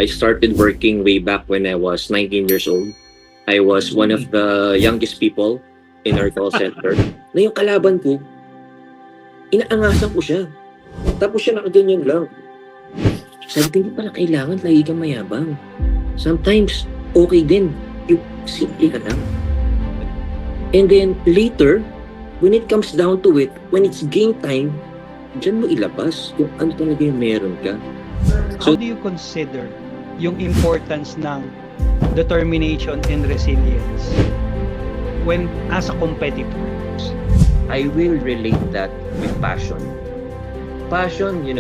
I started working way back when I was 19 years old. I was one of the youngest people in our call center. Na yung kalaban ko, inaangasan ko siya. Tapos siya nakaganyan lang. Sabi ko, hindi pala kailangan lagi kang mayabang. Sometimes, okay din. Yung simple ka lang. And then, later, when it comes down to it, when it's game time, dyan mo ilabas kung ano talaga yung meron ka. How do you consider yung importance ng determination and resilience when as a competitor? I will relate that with passion. Passion, you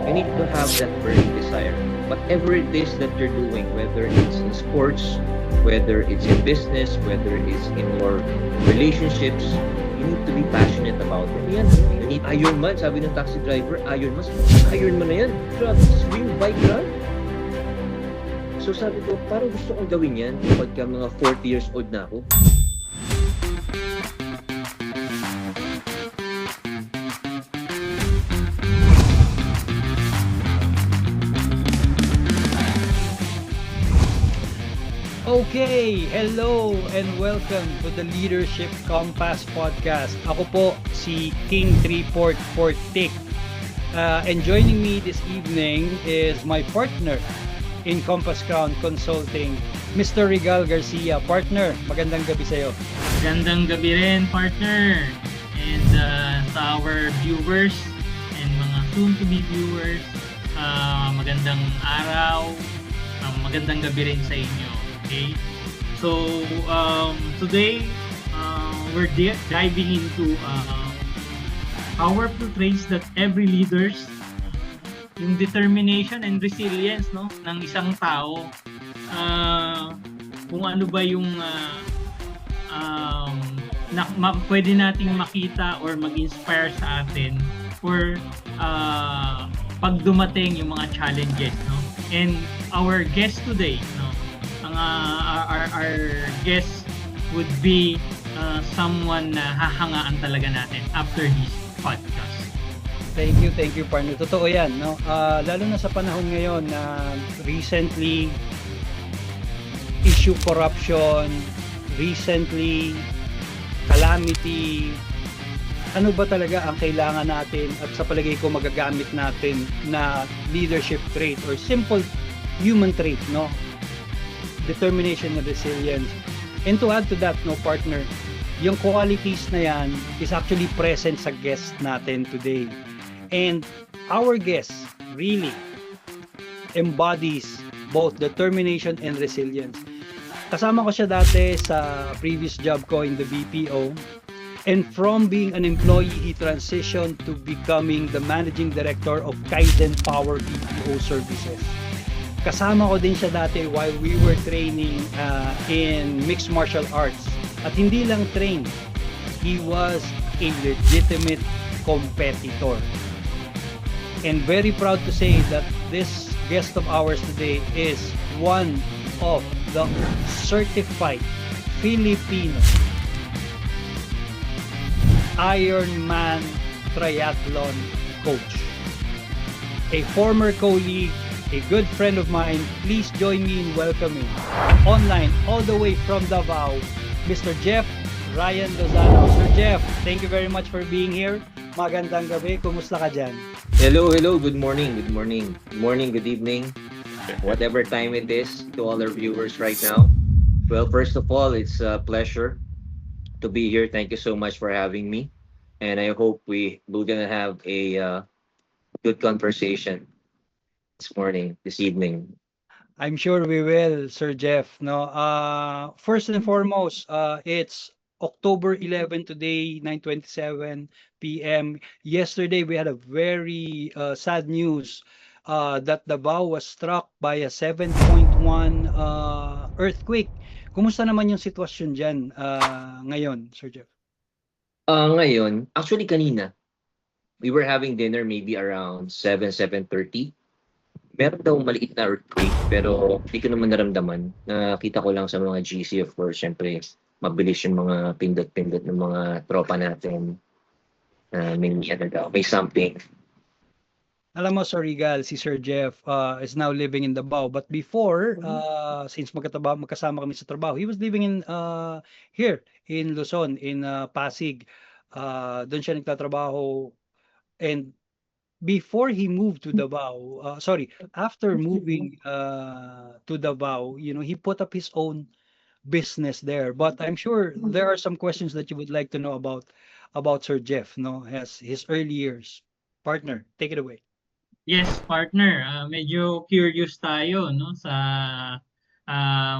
need to have that burning desire. Whatever it is that you're doing, whether it's in sports, whether it's in business, whether it's in your relationships, you need to be passionate about it. Yan, you need Ironman, sabi ng taxi driver, Ironman na yan. Grabe, swing bike ride. So sabi ko, parang gusto kong gawin yan pagka mga 40 years old na ako. Okay, hello and welcome to the Leadership Compass Podcast. Ako po si King 3446. And joining me this evening is my partner in Compass Crown Consulting, Mr. Regal Garcia. Partner, magandang gabi sa'yo. Magandang gabi rin, partner. And sa our viewers and mga soon-to-be viewers, magandang araw, magandang gabi rin sa inyo. Okay? So, today, we're diving into powerful traits that every leaders, yung determination and resilience, no, ng isang tao, kung ano ba yung pwede nating makita or mag-inspire sa atin or pag dumating yung mga challenges, no. And our guest today, no, our guest would be someone na hahangaan talaga natin after this podcast. Thank you, partner. Totoo yan, no? Lalo na sa panahon ngayon na recently issue corruption, recently calamity. Ano ba talaga ang kailangan natin at sa palagay ko magagamit natin na leadership trait or simple human trait, no? Determination and resilience. And to add to that, no, partner, yung qualities na yan is actually present sa guest natin today. And our guest really embodies both determination and resilience. Kasama ko siya dati sa previous job ko in the BPO. And from being an employee, he transitioned to becoming the managing director of Kaizen Power BPO Services. Kasama ko din siya dati while we were training in mixed martial arts. At hindi lang trained, he was a legitimate competitor. And very proud to say that this guest of ours today is one of the certified Filipino Ironman triathlon coach. A former colleague, a good friend of mine. Please join me in welcoming online all the way from Davao, Mr. Jeff Ryan Lozano. Sir Jeff, thank you very much for being here. Magandang gabi. Kumusta ka dyan? Hello. Good morning. Good evening. Whatever time it is to all our viewers right now. Well, first of all, it's a pleasure to be here. Thank you so much for having me. And I hope we're gonna have a good conversation this evening. I'm sure we will, Sir Jeff. No, first and foremost, it's October 11 today, 9:27 p.m. Yesterday, we had a very sad news that Davao was struck by a 7.1 earthquake. Kumusta naman yung sitwasyon dyan ngayon, Sir Jeff? Ngayon, actually kanina, we were having dinner maybe around 7:30. Meron daw maliit na earthquake pero hindi ko naman naramdaman. Nakita ko lang sa mga GC, of course, syempre mabilis yung mga pindot-pindot ng mga tropa natin. May something. Alam mo, Sir Regal, si Sir Jeff is now living in Davao. But before, since magkasama kami sa trabaho, he was living in here in Luzon, in Pasig. Doon siya nagtatrabaho. And before he moved to Davao, after moving to Davao, he put up his own business there. But I'm sure there are some questions that you would like to know about Sir Jeff, no, as his early years. Partner, take it away. Yes, partner. Medyo curious tayo no sa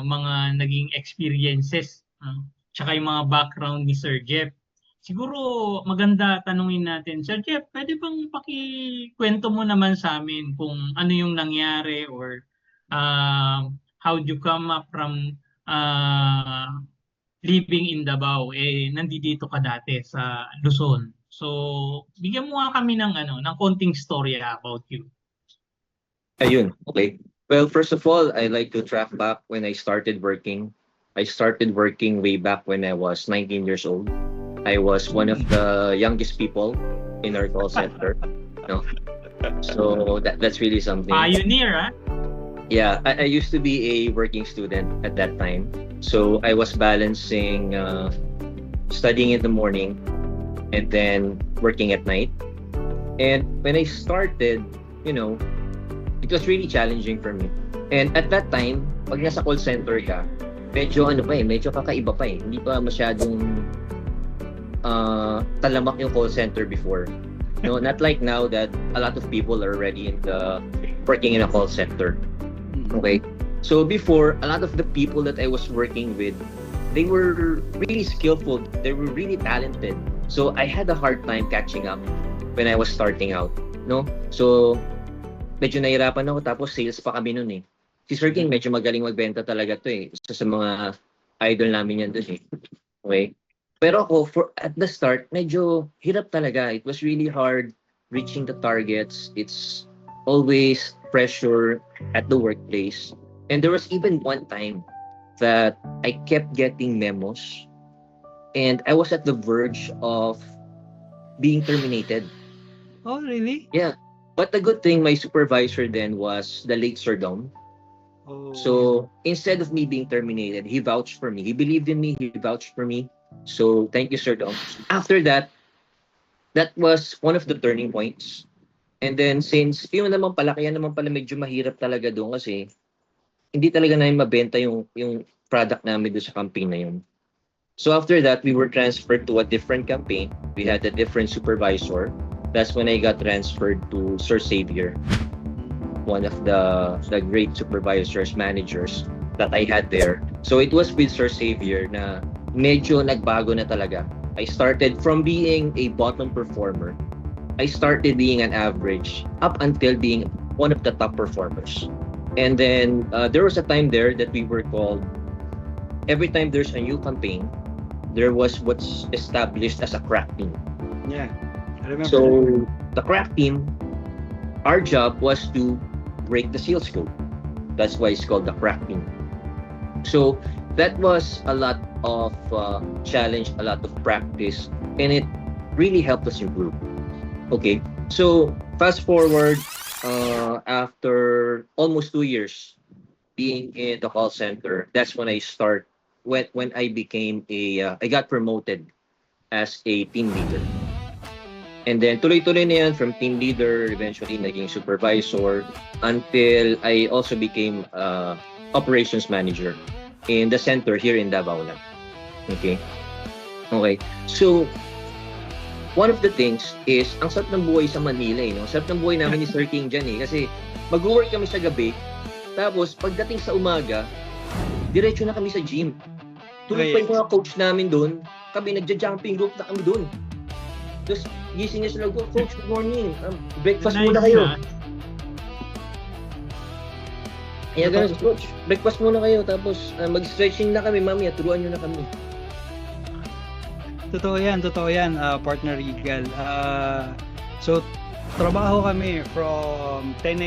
mga naging experiences, tsaka yung mga background ni Sir Jeff. Siguro maganda tanungin natin, Sir Jeff, pwede bang pakikwento mo naman sa amin kung ano yung nangyari or how you come up from living in Davao, nandito ka dati sa Luzon. So, bigyan mo nga kami ng konting storya about you. Ayun, okay. Well, first of all, I like to track back when I started working. I started working way back when I was 19 years old. I was one of the youngest people in our call center. No? So that's really something. Pioneer, ah? Yeah, I used to be a working student at that time. So I was balancing studying in the morning and then working at night. And when I started, it was really challenging for me. And at that time, pag nasa call center ka, medyo medyo kakaiba pa eh. Hindi pa masyadong talamak yung call center before. No, not like now that a lot of people are already working in a call center. Okay? So before, a lot of the people that I was working with, they were really skillful. They were really talented. So I had a hard time catching up when I was starting out, no? So medyo nahirapan ako, tapos sales pa kami noon eh. Si Sir King medyo magaling magbenta talaga to eh. Isa sa mga idol namin yan doon eh. Okay? Pero ako, at the start, medyo hirap talaga. It was really hard reaching the targets. It's always pressure at the workplace. And there was even one time that I kept getting memos and I was at the verge of being terminated. Oh, really? Yeah. But the good thing, my supervisor then was the late Sir Dom. Oh. So instead of me being terminated, he vouched for me. He believed in me. He vouched for me. So thank you, Sir Dom. After that, that was one of the turning points. And then since yun naman pala, kaya naman pala medyo mahirap talaga doon kasi hindi talaga namin mabenta yung product namin doon sa campaign na yun. So after that, we were transferred to a different campaign. We had a different supervisor. That's when I got transferred to Sir Xavier, one of the great supervisors, managers that I had there. So it was with Sir Xavier na medyo nagbago na talaga. I started from being a bottom performer. I started being an average up until being one of the top performers. And then there was a time there that we were called, every time there's a new campaign, there was what's established as a crack team. Yeah, I remember. So the crack team, our job was to break the sales code. That's why it's called the crack team. So that was a lot of challenge, a lot of practice, and it really helped us improve. Okay, so fast forward after almost 2 years being in the call center, that's when I when I became I got promoted as a team leader. And then tuloy-tuloy na yan from team leader, eventually naging supervisor, until I also became operations manager in the center here in Davao na. Okay? Okay. So, one of the things is, ang sarap ng buhay sa Manila eh. No? Sarap ng buhay namin ni Sir King dyan eh. Kasi mag-work kami sa gabi, tapos pagdating sa umaga, diretso na kami sa gym. Tuloy pa yung mga coach namin doon, kami nagja-jumping rope na kami doon. Tapos gising niya sila, Coach, good morning. Breakfast muna kayo. Kaya ganun, Coach, breakfast muna kayo. Tapos mag-stretching na kami, mamaya, turuan nyo na kami. Totoo yan, partner Regal. So, trabaho kami from 10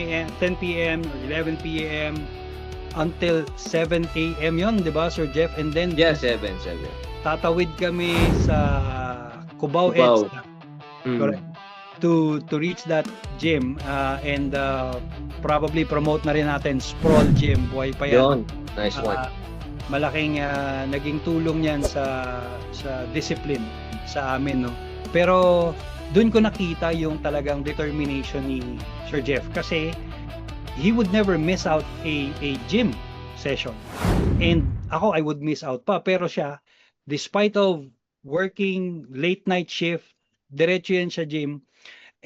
p.m. or 11 p.m. until 7 a.m. yun, di ba, Sir Jeff? And then, yeah, 7. Tatawid kami sa Cubao. EDSA. Correct. to reach that gym and probably promote na rin natin Sprawl Gym. Buhay pa yan. Yun. Nice one. Malaking naging tulong yan sa discipline sa amin, no. Pero doon ko nakita yung talagang determination ni Sir Jeff kasi he would never miss out a gym session. And ako, I would miss out pa. Pero siya, despite of working late night shift, diretso yan sa gym.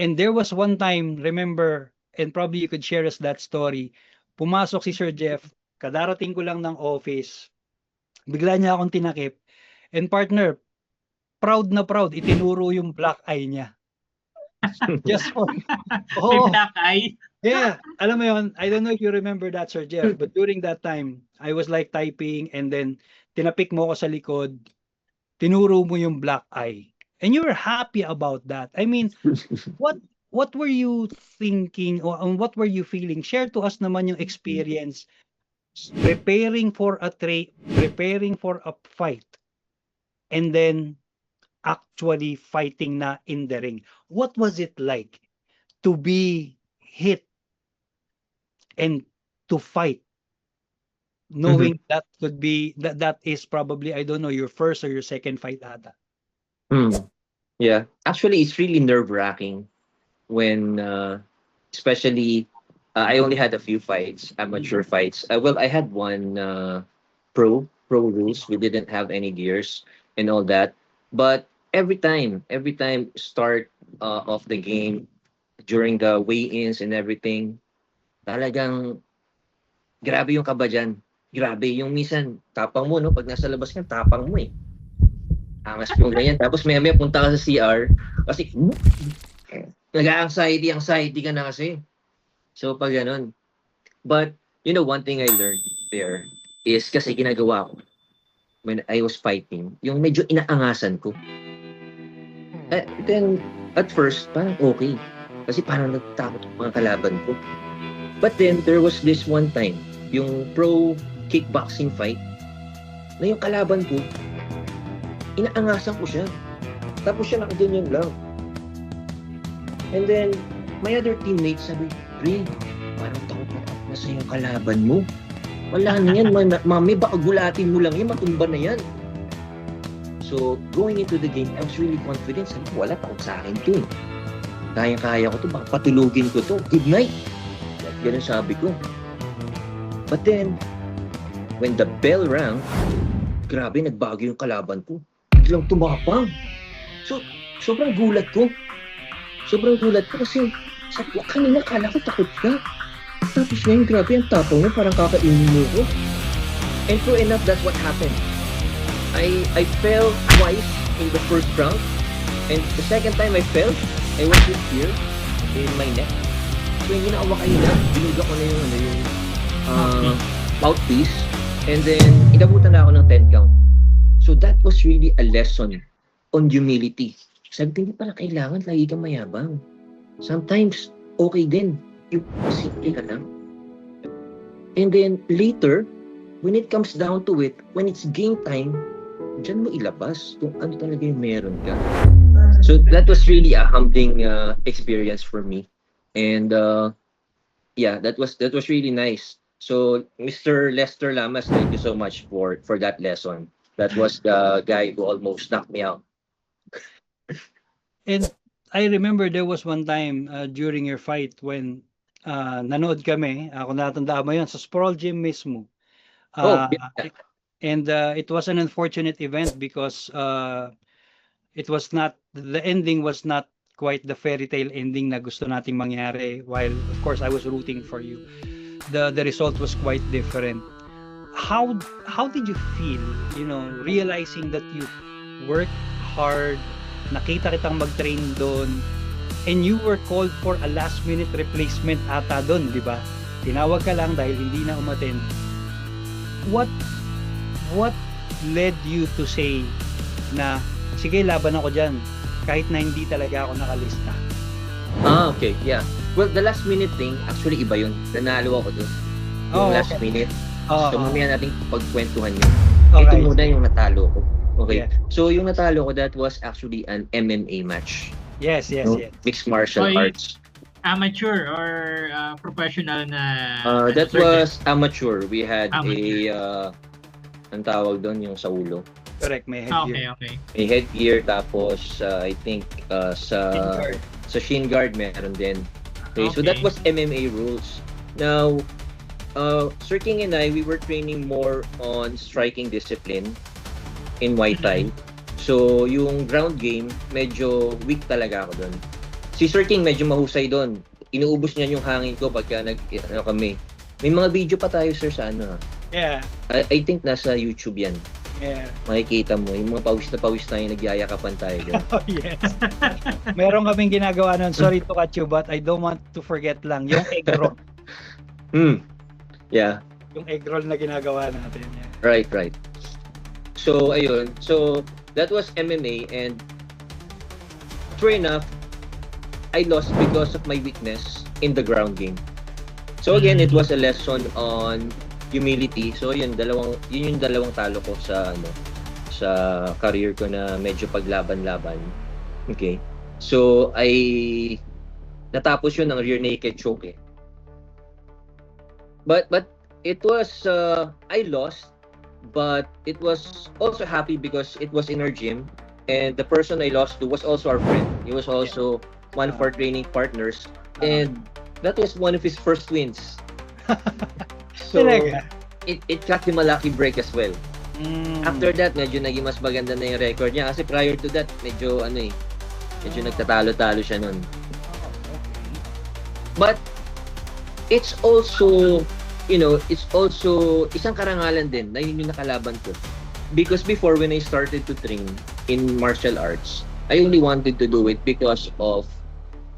And there was one time, remember, and probably you could share us that story, pumasok si Sir Jeff, kadarating ko lang ng office, bigla niya akong tinakip, and partner, proud na proud, itinuro yung black eye niya. Just for, May black eye. yeah, alam mo yun, I don't know if you remember that, Sir Jeff, but during that time, I was like typing and then tinapik mo ko sa likod, tinuro mo yung black eye. And you were happy about that. I mean, what were you thinking or what were you feeling? Share to us naman yung experience preparing for a fight and then actually fighting na in the ring. What was it like to be hit and to fight knowing that could be that is probably, I don't know, your first or your second fight ata? Yeah, actually, it's really nerve-wracking when, especially, I only had a few fights, amateur fights. Well, I had one pro rules. We didn't have any gears and all that. But every time start of the game, during the weigh-ins and everything, talagang grabe yung kaba dyan. Grabe yung minsan, tapang mo, no? Pag nasa labas ka, tapang mo eh. Angas yung ganyan. Tapos maya punta ka sa CR kasi nag-anxiety ka na kasi. So pag ganun. But you know, one thing I learned there is kasi ginagawa ko when I was fighting, yung medyo inaangasan ko. Then at first, parang okay. Kasi parang nagtakot yung mga kalaban ko. But then there was this one time, yung pro kickboxing fight, na yung kalaban ko, inaangasan ko siya. Tapos siya nakaganyan lang. And then, my other teammates sabi, Ray, parang takot na sa yung kalaban mo. Wala na yan, mami, baka gulatin mo lang yan, matumba na yan. So, going into the game, I was really confident. Sabi ko, wala, takot sa akin to eh. Kaya-kaya ko to, baka patulugin ko to. Good night. Ganun sabi ko. But then, when the bell rang, grabe, nagbago yung kalaban ko. Biglang tumapang. So, sobrang gulat ko. Kasi sabi ko, kanina kala ko takot ka. Tapos ngayon, grabe, ang tapang mo, parang kakainin mo ko. And true enough, that's what happened. I fell twice in the first round. And the second time I fell, I was hit here in my neck. So yung ginawa kanina, binigyan ko na yung mouthpiece. And then, inabutan na ako ng 10 count. So that was really a lesson on humility. Sabi ko, hindi pala kailangan lagi kang mayabang. Sometimes, okay din. Yung simple ka lang. And then, later, when it comes down to it, when it's game time, dyan mo ilabas kung ano talaga yung meron ka. So that was really a humbling experience for me. And yeah, that was really nice. So, Mr. Lester Lamas, thank you so much for that lesson. That was the guy who almost knocked me out. And I remember there was one time during your fight when nanood kami, ako natandaan mo yun, sa Sprawl Gym mismo. Yeah. And it was an unfortunate event because it was not, the ending was not quite the fairy tale ending na gusto nating mangyari, while of course I was rooting for you. The result was quite different. How did you feel, you know, realizing that you worked hard, nakita kitang mag-train doon, and you were called for a last-minute replacement ata doon, di ba? Tinawag ka lang dahil hindi na umattend. What led you to say na, sige, laban ako dyan, kahit na hindi talaga ako nakalista? Okay, yeah. Well, the last minute thing, actually iba yun. Nanalo ako doon. Yung last minute. So, mamaya natin pagkwentuhan yun. Okay. Ito muna yung natalo ko. Okay. Yeah. So, yung natalo ko, that was actually an MMA match. Yes, yes, no? yes. Mixed martial Oy. arts. Amateur or professional na That Sir Jeff? was amateur. We had Amateur. ang tawag doon yung sa ulo. Correct, may Okay, headgear. okay. May headgear, tapos I think Shin guard. sa shin guard meron din. Okay, so that Okay. was MMA rules. Now, Sir King and I, we were training more on striking discipline in Muay Thai. So, yung ground game, medyo weak talaga ako doon. Si Sir King medyo mahusay doon. Inuubos niya yung hangin ko pagka kami. May mga video pa tayo, sir, sa ano. Yeah, I think nasa YouTube yan. yeah. Makikita mo, yung mga pawis na pawis tayo, nagyayakapan tayo doon. Oh, yes. Meron kaming ginagawa nun. Sorry to cut you, but I don't want to forget lang yung egg roll. Yeah, Yung egg roll na ginagawa natin. Yeah. right. So, ayun. So, that was MMA, and true enough, I lost because of my weakness in the ground game. So again, it was a lesson on humility. So yun yung dalawang talo ko sa sa career ko na medyo paglaban-laban. Okay. So natapos yun ng rear naked choke eh. But it was I lost, but it was also happy because it was in our gym, and the person I lost to was also our friend. He was also one of our training partners, and that was one of his first wins. So Talaga? it got him a lucky break as well. Mm. After that, medyo naging mas maganda na yung record niya kasi prior to that, medyo nagtatalo-talo siya nun. But it's also, it's also isang karangalan din na yun yung nakalaban ko. Because before, when I started to train in martial arts, I only wanted to do it because of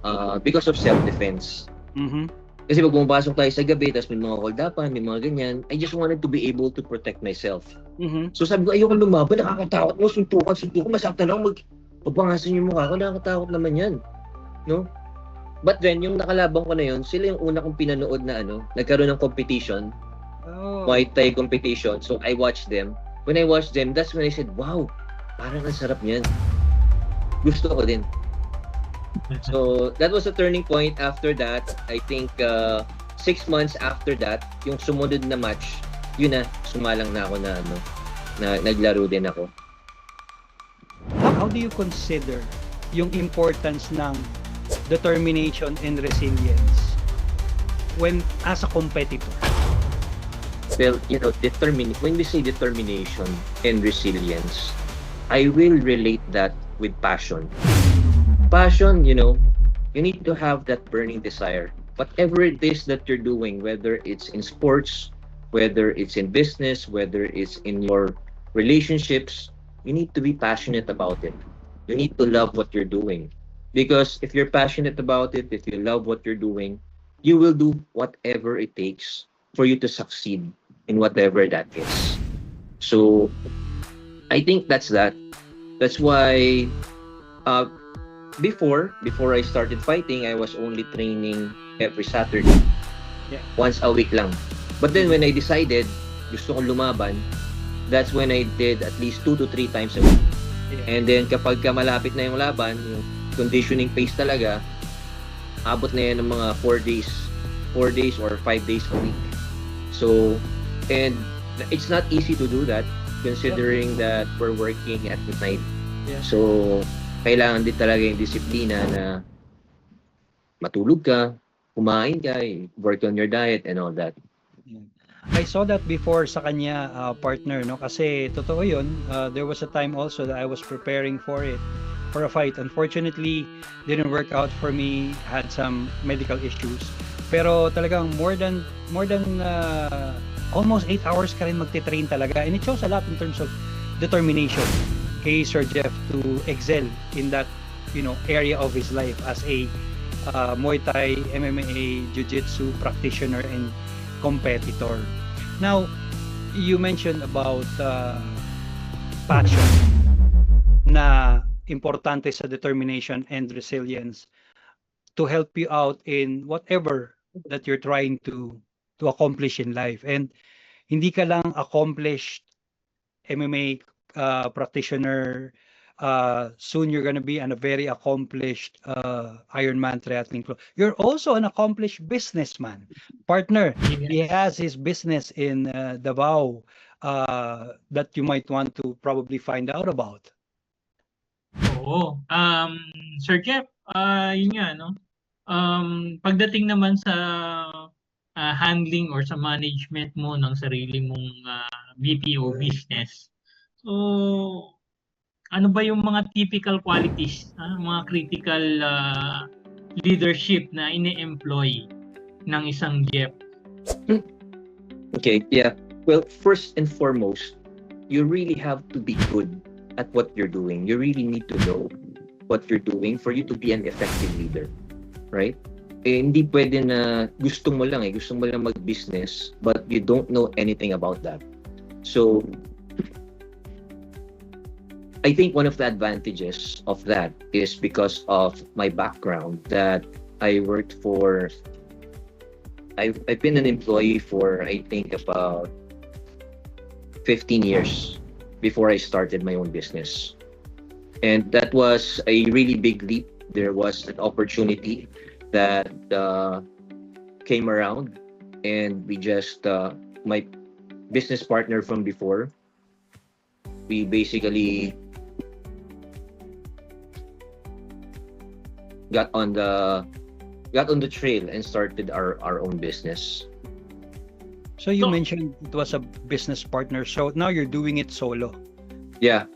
self-defense. Mhm. Kasi pag pumapasok tayo sa gabi, tapos may mga hold-upan, may mga ganyan, I just wanted to be able to protect myself. Mhm. So sabi ko, ayoko lumaban, nakakatakot mo, suntukan, masaktan ako, magpangasin yung mukha ko, nakakatakot naman yan. No? But then, yung nakalaban ko na yun, sila yung una kong pinanood na nagkaroon ng competition, Oh. Muay Thai competition. So I watched them. When I watched them, that's when I said, wow, parang ang sarap niyan. Gusto ko din. So that was a turning point. After that, I think 6 months after that, yung sumunod na match, yun na, sumalang na ako na naglaro din ako. How do you consider yung importance ng determination and resilience when as a competitor? Well, when we say determination and resilience, I will relate that with passion. Passion, you need to have that burning desire. Whatever it is that you're doing, whether it's in sports, whether it's in business, whether it's in your relationships, you need to be passionate about it. You need to love what you're doing. Because if you're passionate about it, if you love what you're doing, you will do whatever it takes for you to succeed in whatever that is. So, I think that's that. That's why before I started fighting, I was only training every Saturday. Yeah. Once a week lang. But then when I decided gusto kong lumaban, that's when I did at least 2 to 3 times a week. Yeah. And then kapag malapit na yung laban, yung conditioning phase talaga, abot na yan ng mga 4 days or 5 days a week. So, and it's not easy to do that considering that we're working at night. Yeah. So, kailangan din talaga yung disiplina na matulog ka, kumain ka, work on your diet and all that. I saw that before sa kanya, partner, no? Kasi totoo yun. There was a time also that I was preparing for a fight. Unfortunately, didn't work out for me. Had some medical issues. Pero talagang more than almost 8 hours ka rin magte-train talaga. And it shows a lot in terms of determination kay Sir Jeff to excel in that, area of his life as a Muay Thai, MMA, Jiu-Jitsu practitioner and competitor. Now, you mentioned about passion na importante sa determination and resilience to help you out in whatever that you're trying to accomplish in life. And hindi ka lang accomplished MMA practitioner, Soon you're going to be a very accomplished Ironman triathlete pro. You're also an accomplished businessman. Partner, he Yes. has his business in Davao that you might want to probably find out about. Oo. Sir Jeff, yun nga, no? Pagdating naman sa handling or sa management mo ng sarili mong BPO business, so ano ba yung mga typical qualities, mga critical leadership na ine-employ ng isang Jeff? Okay, yeah. Well, first and foremost, you really have to be good at what you're doing. You really need to know what you're doing for you to be an effective leader, right? Hindi pwede na gusto mo lang mag-business, but you don't know anything about that. So, I think one of the advantages of that is because of my background that I've been an employee for, I think, about 15 years before I started my own business. And that was a really big leap. There was an opportunity that came around, and we just, my business partner from before, we basically got on the trail and started our own business. So you So- mentioned it was a business partner. So now you're doing it solo. Yeah.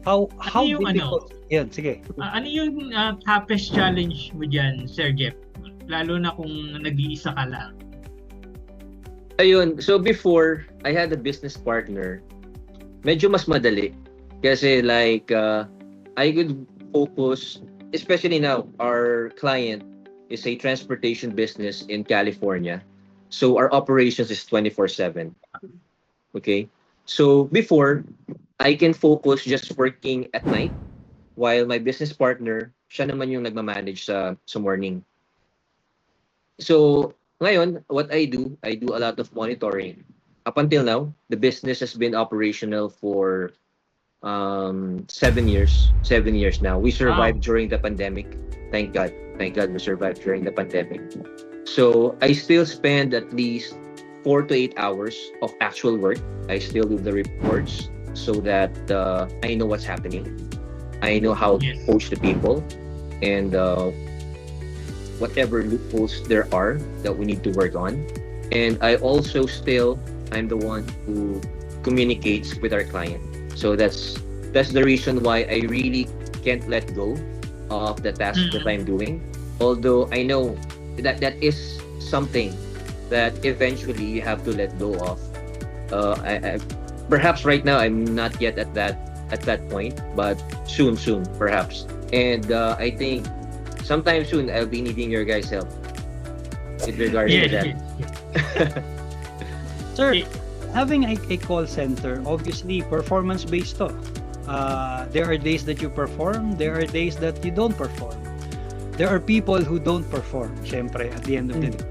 How yung difficult? Yan, sige. Ano yung toughest challenge mo dyan, Sir Jeff? Lalo na kung nag-iisa ka lang. Ayun, so before I had a business partner, medyo mas madali. Kasi like, I could focus, especially now, our client is a transportation business in California. So our operations is 24/7. Okay? So before, I can focus just working at night, while my business partner, siya naman yung nagmamanage sa morning. So ngayon, what I do a lot of monitoring. Up until now, the business has been operational for 7 years. 7 years now. We survived during the pandemic. Thank God we survived during the pandemic. So I still spend at least 4 to 8 hours of actual work. I still do the reports so that I know what's happening. I know how to Yes. coach the people, and whatever loopholes there are that we need to work on. And I also I'm the one who communicates with our client. So that's the reason why I really can't let go of the task that I'm doing. Although I know that is something that eventually you have to let go of. Perhaps right now I'm not yet at that point, but soon perhaps. And I think sometime soon I'll be needing your guys' help with regard to that. Sir, Eh, having a call center, obviously performance-based to. There are days that you perform, there are days that you don't perform. There are people who don't perform, syempre, at the end of the day.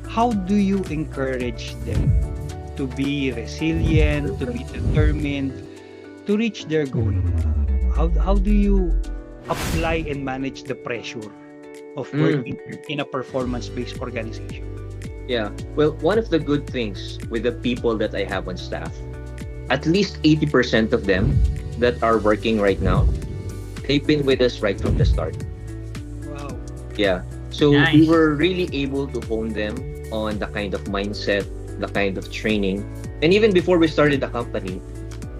How do you encourage them to be resilient, to be determined, to reach their goal? How do you apply and manage the pressure of working in a performance-based organization? Yeah. Well, one of the good things with the people that I have on staff, at least 80% of them that are working right now, they've been with us right from the start. Wow. Yeah. So Nice. we were really able to hone them on the kind of mindset, the kind of training. And even before we started the company,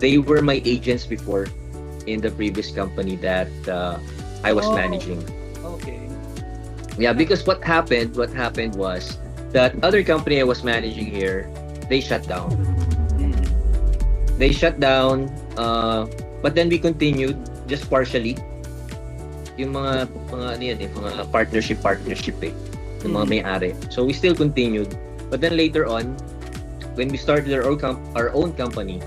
they were my agents before in the previous company that I was Oh. managing. Okay. Yeah, because what happened was that other company I was managing here, they shut down. They shut down, but then we continued just partially. Yung mga ano yan mga partnership eh, yung mga may-ari. So we still continued, but then later on, when we started our own company,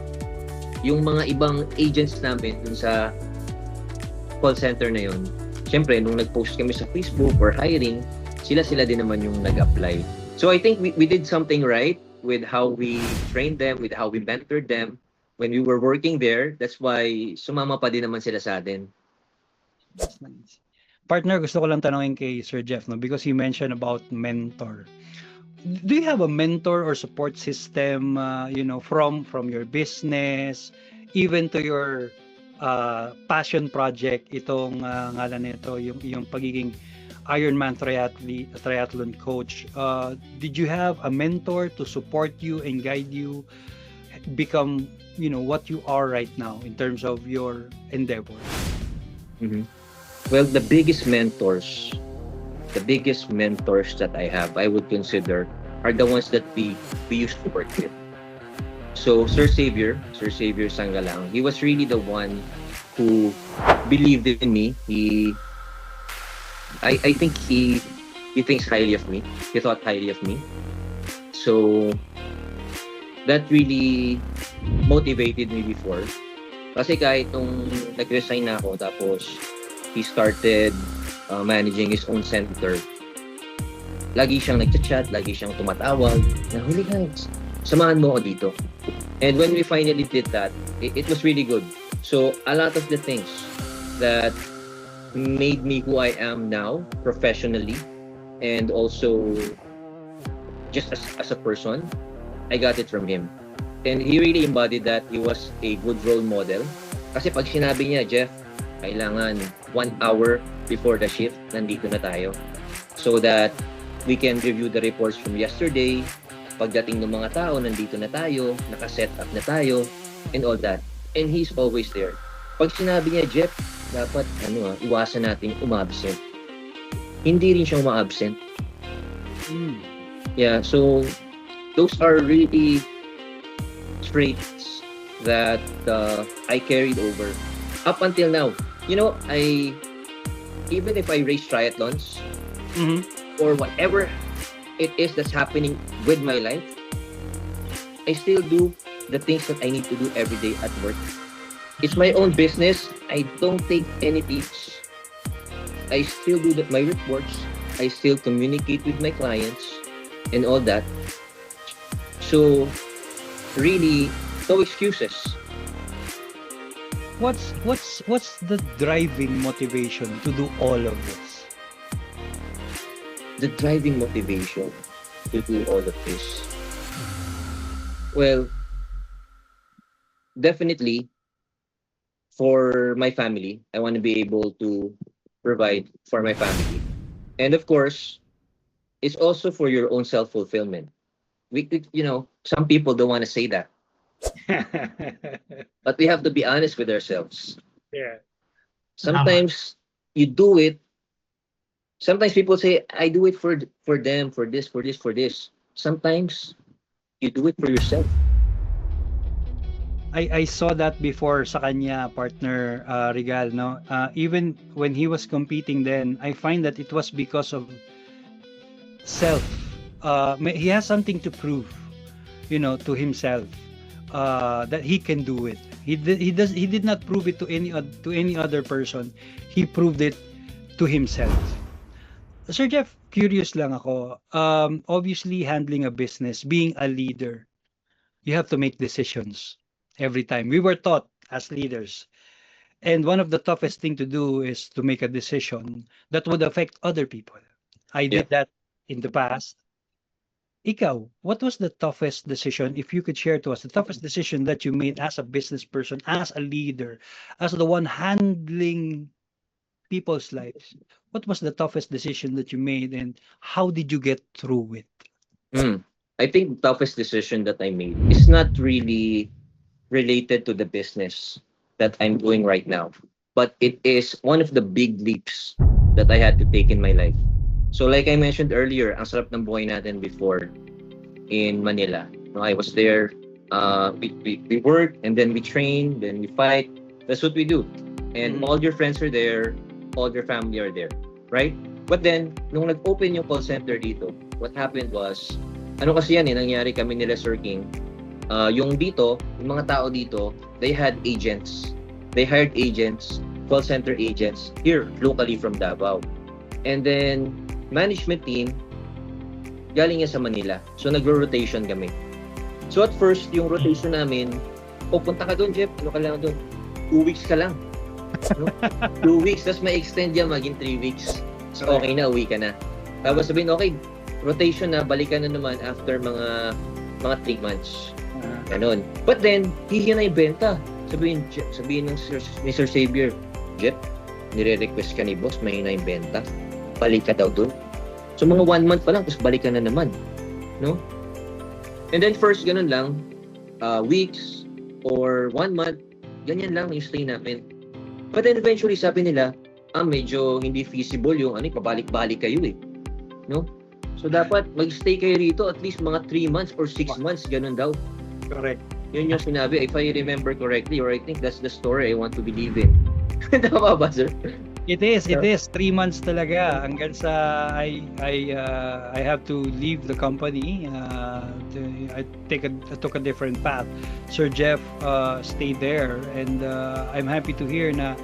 yung mga ibang agents namin dun sa call center na yun, syempre nung nag-post kami sa Facebook or hiring, sila din naman yung nag-apply. So I think we did something right with how we trained them, with how we mentored them, when we were working there, that's why sumama pa din naman sila sa atin. That's nice. Partner, gusto ko lang tanongin kay Sir Jeff, no? Because you mentioned about mentor. Do you have a mentor or support system, from your business, even to your passion project, itong ngalan nito, yung pagiging Ironman triathlon coach? Did you have a mentor to support you and guide you become, what you are right now in terms of your endeavor? Mhm. Well, the biggest mentors that I have, I would consider, are the ones that we used to work with. So Sir Xavier Sangalang, he was really the one who believed in me. I think he thinks highly of me. He thought highly of me. So that really motivated me before. Kasi kahit nung nag-resign na ako, tapos he started managing his own center, lagi siyang nagchat-chat, lagi siyang tumatawag, na huli guys, samahan mo ako dito. And when we finally did that, it was really good. So a lot of the things that made me who I am now professionally, and also just as a person, I got it from him. And he really embodied that. He was a good role model. Kasi pag sinabi niya, Jeff, kailangan 1 hour before the shift, nandito na tayo. So that we can review the reports from yesterday. Pagdating ng mga tao, nandito na tayo, naka-set up na tayo, and all that. And he's always there. Pag sinabi niya, Jeff, dapat iwasan natin umabsent. Hindi rin siya umabsent. Yeah, so those are really traits that I carried over up until now. Even if I race triathlons, or whatever it is that's happening with my life, I still do the things that I need to do every day at work. It's my own business. I don't take any tips. I still do my reports. I still communicate with my clients and all that. So really, no excuses. What's the driving motivation to do all of this? The driving motivation to do all of this. Well, definitely for my family. I want to be able to provide for my family. And of course, it's also for your own self-fulfillment. Some people don't want to say that, but we have to be honest with ourselves. Yeah. Sometimes you do it. Sometimes people say, I do it for them, for this. Sometimes you do it for yourself. I saw that before sa kanya, partner Regal, no? Even when he was competing then, I find that it was because of self. He has something to prove, to himself, that he can do it. He did not prove it to any other person. He proved it to himself. Sir Jeff, curious lang ako. Obviously, handling a business, being a leader, you have to make decisions every time. We were taught as leaders. And one of the toughest thing to do is to make a decision that would affect other people. I did that in the past. Ikaw, what was the toughest decision, if you could share to us, the toughest decision that you made as a business person, as a leader, as the one handling people's lives? What was the toughest decision that you made, and how did you get through it? I think the toughest decision that I made is not really related to the business that I'm doing right now, but it is one of the big leaps that I had to take in my life. So like I mentioned earlier, ang sarap ng buhay natin before in Manila. I was there, we work, and then we train, then we fight. That's what we do. And all your friends are there, all your family are there, right? But then, nung nag-open yung call center dito, what happened was, kasi yan nangyari kami nila Sir King, yung mga tao dito, they had agents. They hired agents, call center agents, here, locally from Davao. And then, management team, galing yan sa Manila. So, nagro-rotation kami. So, at first, yung rotation namin, punta ka doon, Jeff. Ano ka lang doon? 2 weeks ka lang. No? 2 weeks, tapos may extend yan maging 3 weeks. So, okay na, uwi ka na. Tapos sabihin, okay, rotation na, balikan na naman after mga 3 months. Ganon. But then, hihiya na yung benta. Sabihin ng ni Sir Xavier, Jeff, nire-request ka ni boss, mahina yung benta. Balik ka daw doon. So, mga 1 month pa lang, tapos balik ka na naman. No? And then first, ganun lang, weeks or 1 month, ganyan lang yung stay namin. But then eventually, sabi nila, medyo hindi feasible yung pabalik-balik kayo eh. No? So dapat mag-stay kayo rito at least mga 3 months or 6 months, ganun daw. Correct. Yun yung sinabi, if I remember correctly, or I think that's the story I want to believe in. Tama ba, sir? It is 3 months talaga hanggang sa I have to leave the company. I took a different path. Sir Jeff stayed there, and I'm happy to hear na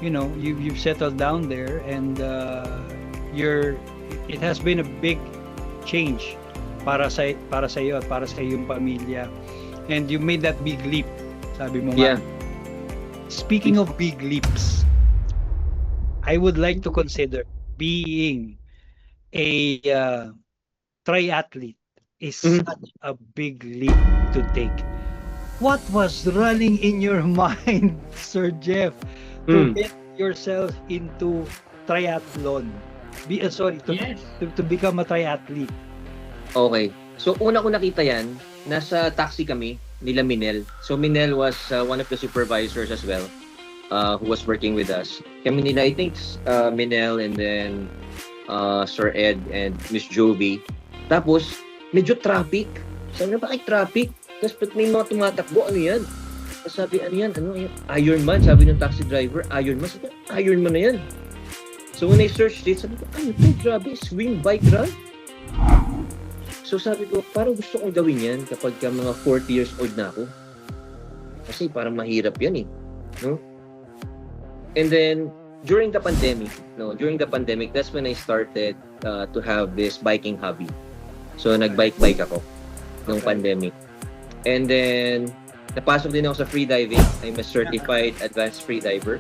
you've settled down there, and it has been a big change para sa iyo at para sa iyong pamilya, and you made that big leap, sabi mo nga. Yeah. Speaking of big leaps, I would like to consider being a triathlete is such a big leap to take. What was running in your mind, Sir Jeff, to get yourself into triathlon? To become a triathlete. Okay. So, una ko nakita yan, nasa taxi kami, nila Minel. So, Minel was one of the supervisors as well, who was working with us. Kami nila, I think, Minel and then Sir Ed and Miss Jovi. Tapos, medyo traffic. Sabi na, bakit traffic? Tapos, may mga tumatakbo, ano yan? Tapos sabi, ano yan? Ironman, sabi ng taxi driver, Ironman. Sabi, Ironman na yan. So, when I searched it, sabi ko, ano ito? Grabe, swing bike run? So, sabi ko, parang gusto kong gawin yan kapag mga 40 years old na ako. Kasi parang mahirap yan eh. No? And then, during the pandemic, that's when I started to have this biking hobby. So, nag-bike ako nung pandemic. And then, napasok din ako sa freediving. I'm a certified advanced freediver.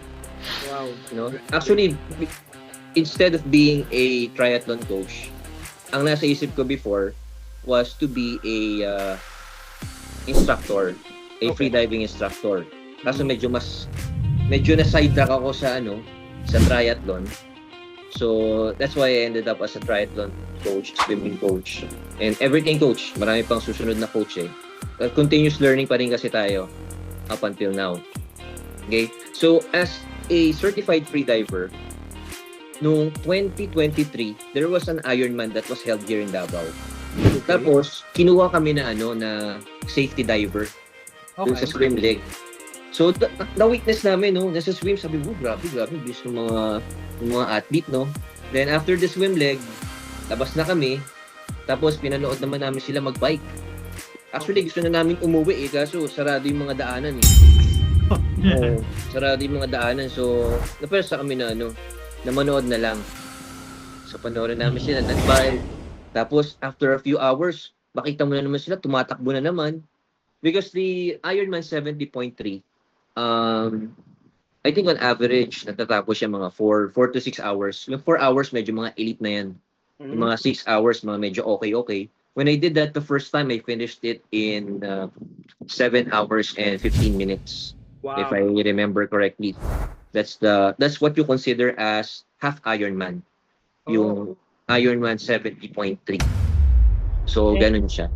Wow. No? Actually, instead of being a triathlon coach, ang nasa isip ko before was to be a instructor, freediving instructor. Kaso medyo na sidetrack ako sa triathlon. So that's why I ended up as a triathlon coach, swimming coach, and everything coach. Marami pang susunod na coach eh. Continuous learning pa rin kasi tayo up until now. Okay? So as a certified freediver, noong 2023, there was an Ironman that was held here in Davao. Okay. Tapos, kinuha kami na safety diver dun sa swim leg. So, na-witness namin, nasa swim, sabi mo, grabe, bis ng mga athlete, no? Then, after the swim leg, labas na kami, tapos pinanood naman namin sila mag-bike. Actually, gusto na namin umuwi kaso sarado yung mga daanan sarado yung mga daanan. So, napersa kami na manood na lang. So, panoorin namin sila, nag-bike. Tapos, after a few hours, makita mo na naman sila, tumatakbo na naman. Because the Ironman 70.3, I think on average, natatapos siya mga 4 to 6 hours. Yung 4 hours, medyo mga elite na yan. Yung mga 6 hours, mga medyo okay. When I did that the first time, I finished it in 7 hours and 15 minutes. Wow. If I remember correctly. That's what you consider as half Ironman. Yung Ironman 70.3. So, ganun siya.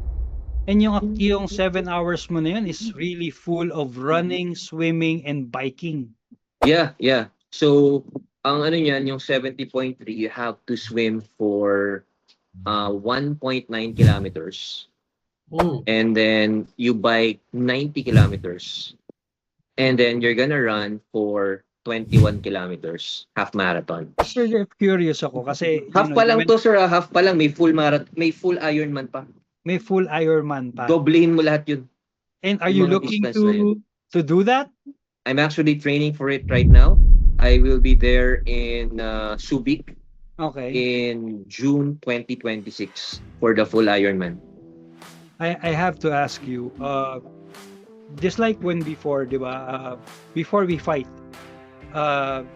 And yung 7 hours mo na yun is really full of running, swimming, and biking. Yeah. So, ang niyan, yung 70.3, you have to swim for 1.9 kilometers. And then, you bike 90 kilometers. And then, you're gonna run for 21 kilometers, half marathon. Sir, curious ako kasi half pa lang to, sir. Half pa lang, may full marathon, may full Ironman pa. May full Ironman pa. Doblehin mo lahat 'yun. And are you looking to do that? I'm actually training for it right now. I will be there in Subic. Okay. In June 2026 for the full Ironman. I have to ask you, just like when before, di ba? Before we fight,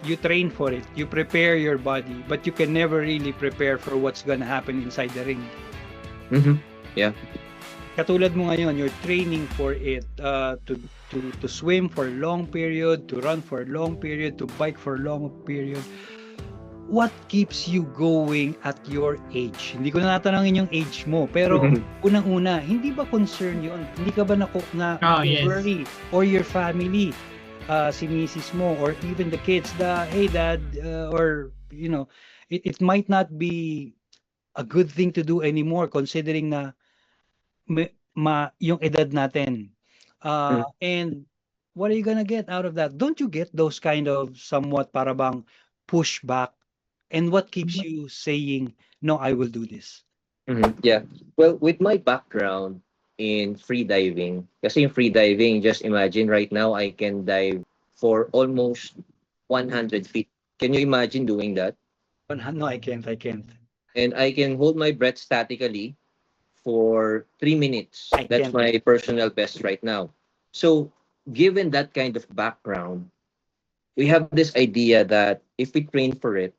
you train for it, you prepare your body, but you can never really prepare for what's gonna happen inside the ring. Mhm. Yeah. Katulad mo ngayon, you're training for it, to swim for a long period, to run for a long period, to bike for a long period. What keeps you going at your age? Hindi ko na natanongin yung age mo, pero unang-una, hindi ba concern yun? Hindi ka ba Oh, yes. worry, or your family, si misis mo, or even the kids, hey dad, or it might not be a good thing to do anymore considering na yung edad natin. And what are you gonna get out of that? Don't you get those kind of somewhat para bang pushback? And what keeps you saying, no, I will do this? Yeah. Well, with my background in free diving, kasi in free diving, just imagine right now I can dive for almost 100 feet. Can you imagine doing that? No, I can't. And I can hold my breath statically for 3 minutes. I That's can't. my personal best right now. So, given that kind of background, we have this idea that if we train for it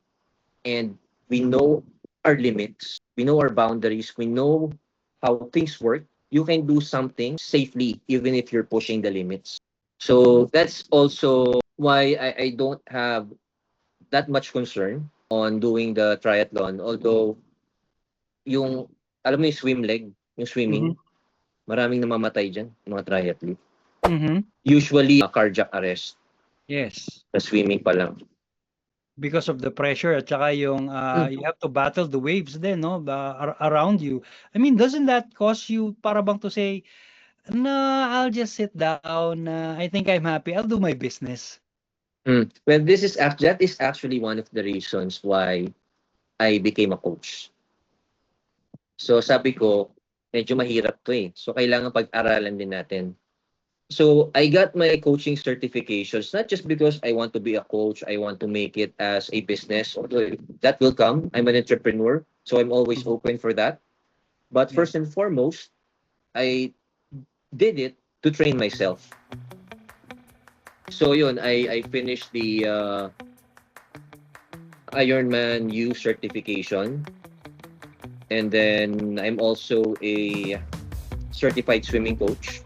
and we know our limits, we know our boundaries, we know how things work, you can do something safely even if you're pushing the limits. So that's also why I don't have that much concern on doing the triathlon. Although, alam mo yung swim leg, yung swimming, maraming namamatay dyan, mga triathlete. Usually, cardiac arrest Yes. sa swimming pa lang. Because of the pressure at saka yung you have to battle the waves then, no, around you. I mean, doesn't that cause you para bang to say, no, I'll just sit down, I think I'm happy, I'll do my business? Well, that is actually one of the reasons why I became a coach. So sabi ko, medyo mahirap to eh. So kailangan pag-aralan din natin. So I got my coaching certifications not just because I want to be a coach, I want to make it as a business. Although that will come. I'm an entrepreneur, so I'm always open for that. But first and foremost, I did it to train myself. So yun, I finished the Ironman U certification. And then I'm also a certified swimming coach.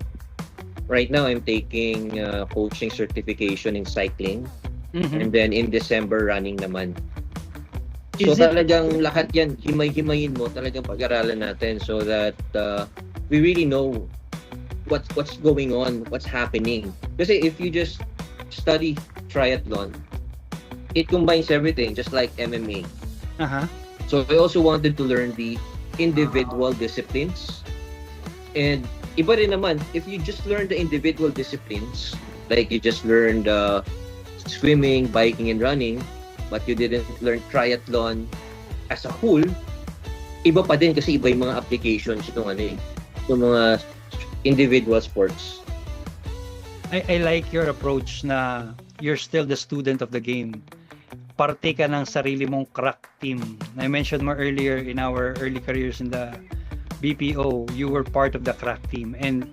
Right now, I'm taking coaching certification in cycling. And then in December, running naman. So talagang lahat yan, himay-himayin mo, talagang pag-aralan natin so that we really know what's going on, what's happening. Kasi if you just study triathlon, it combines everything, just like MMA. So I also wanted to learn the individual disciplines. And iba rin naman, if you just learn the individual disciplines, like you just learned swimming, biking, and running, but you didn't learn triathlon as a whole, iba pa din kasi iba yung mga applications ng mga individual sports. I like your approach na you're still the student of the game. Parte ka ng sarili mong crack team. I mentioned more earlier in our early careers in the BPO, you were part of the crack team, and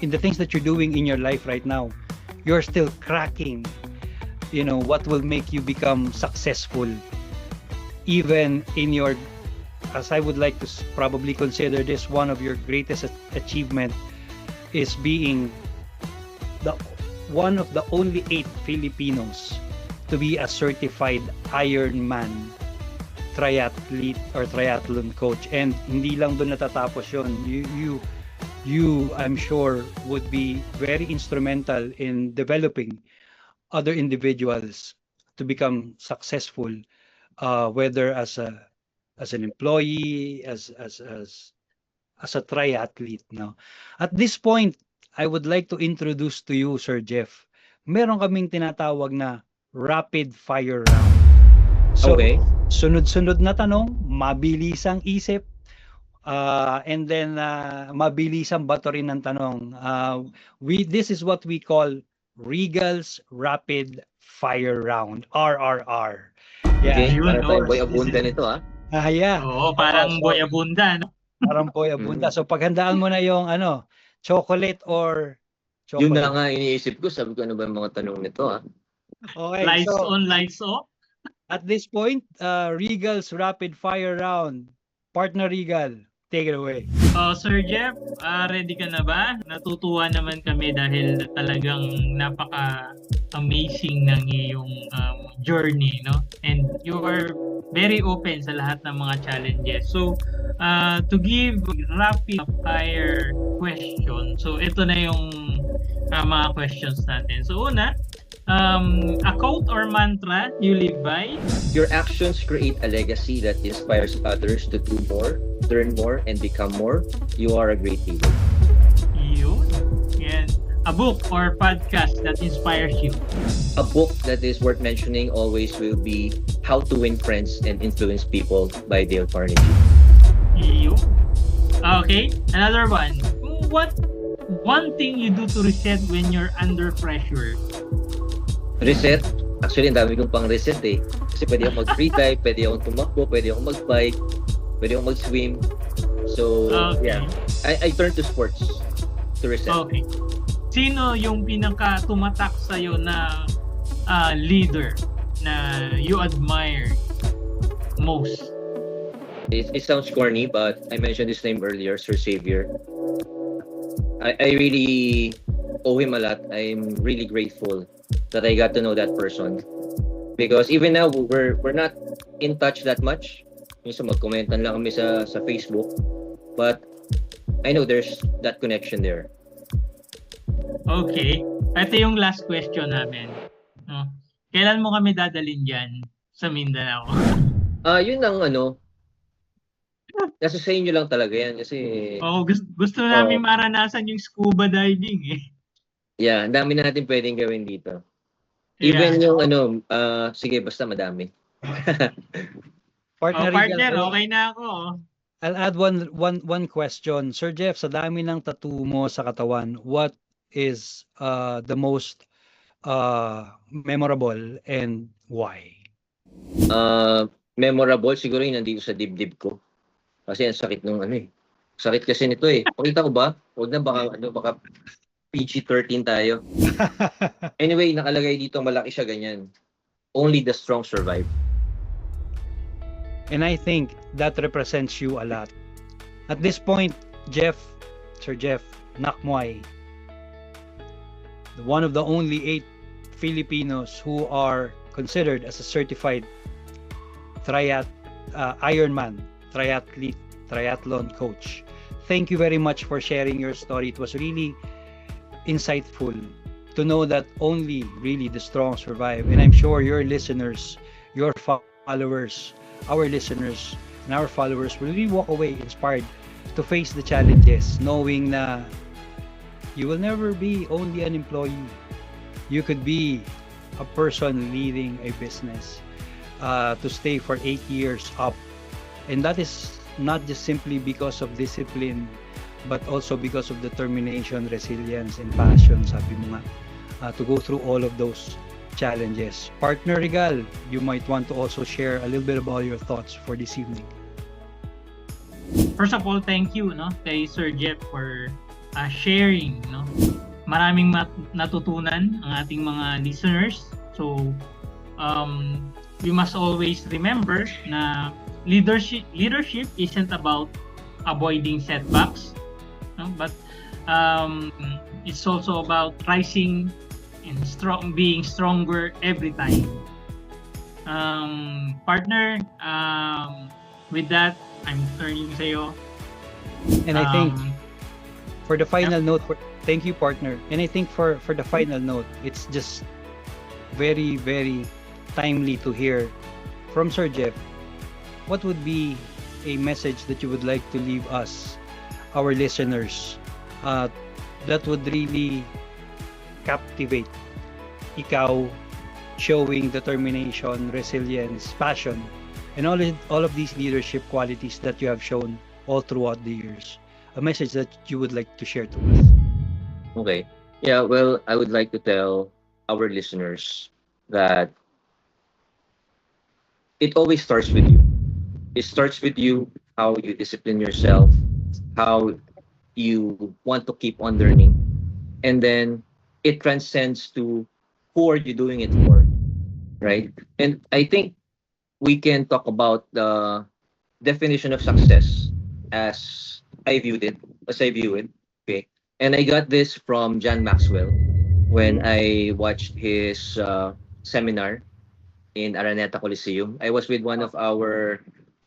in the things that you're doing in your life right now, you're still cracking, what will make you become successful, even in your, as I would like to probably consider this one of your greatest achievement, is being one of the only 8 Filipinos to be a certified Ironman triathlete or triathlon coach. And hindi lang doon natatapos yun. You I'm sure would be very instrumental in developing other individuals to become successful, whether as an employee, as a triathlete, no. At this point, I would like to introduce to you, Sir Jeff, meron kaming tinatawag na rapid fire round. So, Okay. Sunod-sunod na tanong, mabilisang isip, and then mabilisang bato rin ng tanong. This is what we call Regal's Rapid Fire Round, RRR. Okay, Yun, para tayong no? boy abunda nito Yeah. Oo, parang boy abunda, no? Parang boy abunda. So paghandaan mo na yung chocolate or Yun na chocolate. nga iniisip ko, sabi ko ano ba yung mga tanong nito Okay, Lights so on, lights off. at this point, Regal's rapid fire round. Partner Regal, take it away. Sir Jeff, ready ka na ba? Natutuwa naman kami dahil talagang napaka-amazing ng iyong journey, no? And you are very open sa lahat ng mga challenges. So, to give rapid fire question, so ito na yung mga questions natin. So, una, a quote or mantra you live by? Your actions create a legacy that inspires others to do more, learn more, and become more. You are a great leader. Yun. Yan. A book or podcast that inspires you? A book that is worth mentioning always will be How to Win Friends and Influence People by Dale Carnegie. Yun. Okay, another one. What one thing you do to reset when you're under pressure? Reset. Actually, ang dami kong pang reset Kasi pwede akong mag-free dive, pwede akong tumakbo, pwede akong mag-bike, pwede akong mag-swim. So, Okay. yeah. I turn to sports to reset. Okay. Sino yung pinaka tumatak sa'yo na leader na you admire most? It sounds corny, but I mentioned his name earlier, Sir Xavier. I really owe him a lot. I'm really grateful that I got to know that person. Because even now, we're not in touch that much. Minsan mag-commentan lang kami sa Facebook. But I know there's that connection there. Okay. Ito yung last question namin. No? Kailan mo kami dadalhin dyan sa Mindanao? Yun ang nasa sa inyo lang talaga yan. Kasi, Gusto namin maranasan yung scuba diving eh. yeah, ang dami natin pwedeng gawin dito. Yeah. Even yung sige, basta madami. Partner, Partner, Regal, okay na ako. I'll add one question. Sir Jeff, sa dami ng tattoo mo sa katawan, what is the most memorable and why? Memorable siguro yung nandito sa dibdib ko. Kasi ang sakit nung Sakit kasi nito Pakita ko ba? Huwag na baka PG-13 tayo. Anyway, nakalagay dito malaki siya ganyan. Only the strong survive. And I think that represents you a lot. At this point, Sir Jeff Nakmoy, one of the only 8 Filipinos who are considered as a certified Ironman triathlete, triathlon coach. Thank you very much for sharing your story. It was really insightful to know that only really the strong survive. And I'm sure your listeners, your followers, our listeners and our followers will really walk away inspired to face the challenges, knowing na you will never be only an employee. You could be a person leading a business to stay for 8 years up. And that is not just simply because of discipline, but also because of determination, resilience, and passion, sabi mo nga, to go through all of those challenges. Partner Regal, you might want to also share a little bit about your thoughts for this evening. First of all, thank you kay Sir Jeff for sharing. Maraming natutunan ang ating mga listeners. So, we must always remember na leadership isn't about avoiding setbacks, but it's also about rising and being stronger every time. Partner, with that, I'm turning sa'yo. And I think for the final note, thank you, partner. And I think for the final note, it's just very, very timely to hear from Sir Jeff. What would be a message that you would like to leave us, our listeners, that would really captivate ikaw, showing determination, resilience, passion, and all of these leadership qualities that you have shown all throughout the years? A message that you would like to share to us. Okay. Yeah, well, I would like to tell our listeners that it always starts with you. It starts with you, how you discipline yourself, how you want to keep on learning. and then it transcends to who are you doing it for, right? And I think we can talk about the definition of success as I view it. Okay. And I got this from John Maxwell when I watched his seminar in Araneta Coliseum. I was with one of our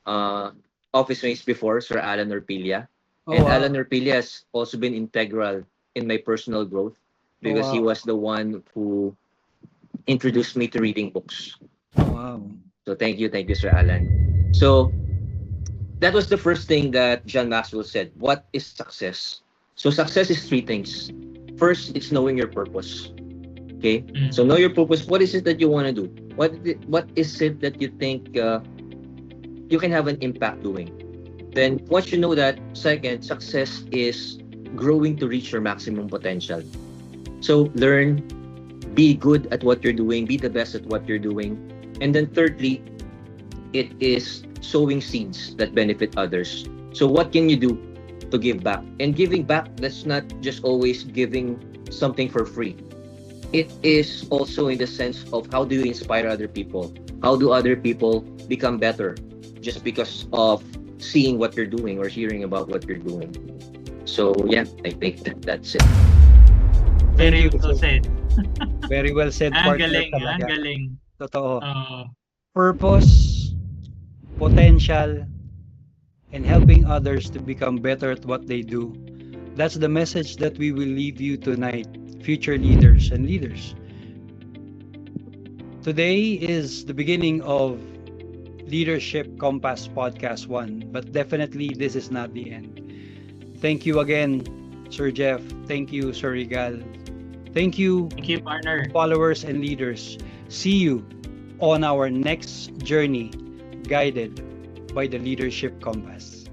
uh, office mates before, Sir Alan Orpilla. Oh, And wow. Alan Orpilla has also been integral in my personal growth because he wow. was the one who introduced me to reading books. Wow. So thank you, Sir Alan. So that was the first thing that John Maxwell said. What is success? So success is three things. First, it's knowing your purpose. Okay. So know your purpose. What is it that you want to do? What is it that you think you can have an impact doing? Then once you know that, second, success is growing to reach your maximum potential. So learn, be good at what you're doing, be the best at what you're doing. And then thirdly, it is sowing seeds that benefit others. So what can you do to give back? And giving back, that's not just always giving something for free. It is also in the sense of how do you inspire other people? How do other people become better just because of seeing what you're doing or hearing about what you're doing? So yeah, I think that's it. Very Thank you, well sir. said. Very well said, Ang partner galing, ang talaga. galing. Totoo. Oo. Purpose, potential, and helping others to become better at what they do. That's the message that we will leave you tonight, future leaders and leaders. Today is the beginning of Leadership Compass Podcast 1, but definitely this is not the end. Thank you again, Sir Jeff. Thank you, Sir Regal. Thank you, Thank you, partner. followers and leaders. See you on our next journey, guided by the Leadership Compass.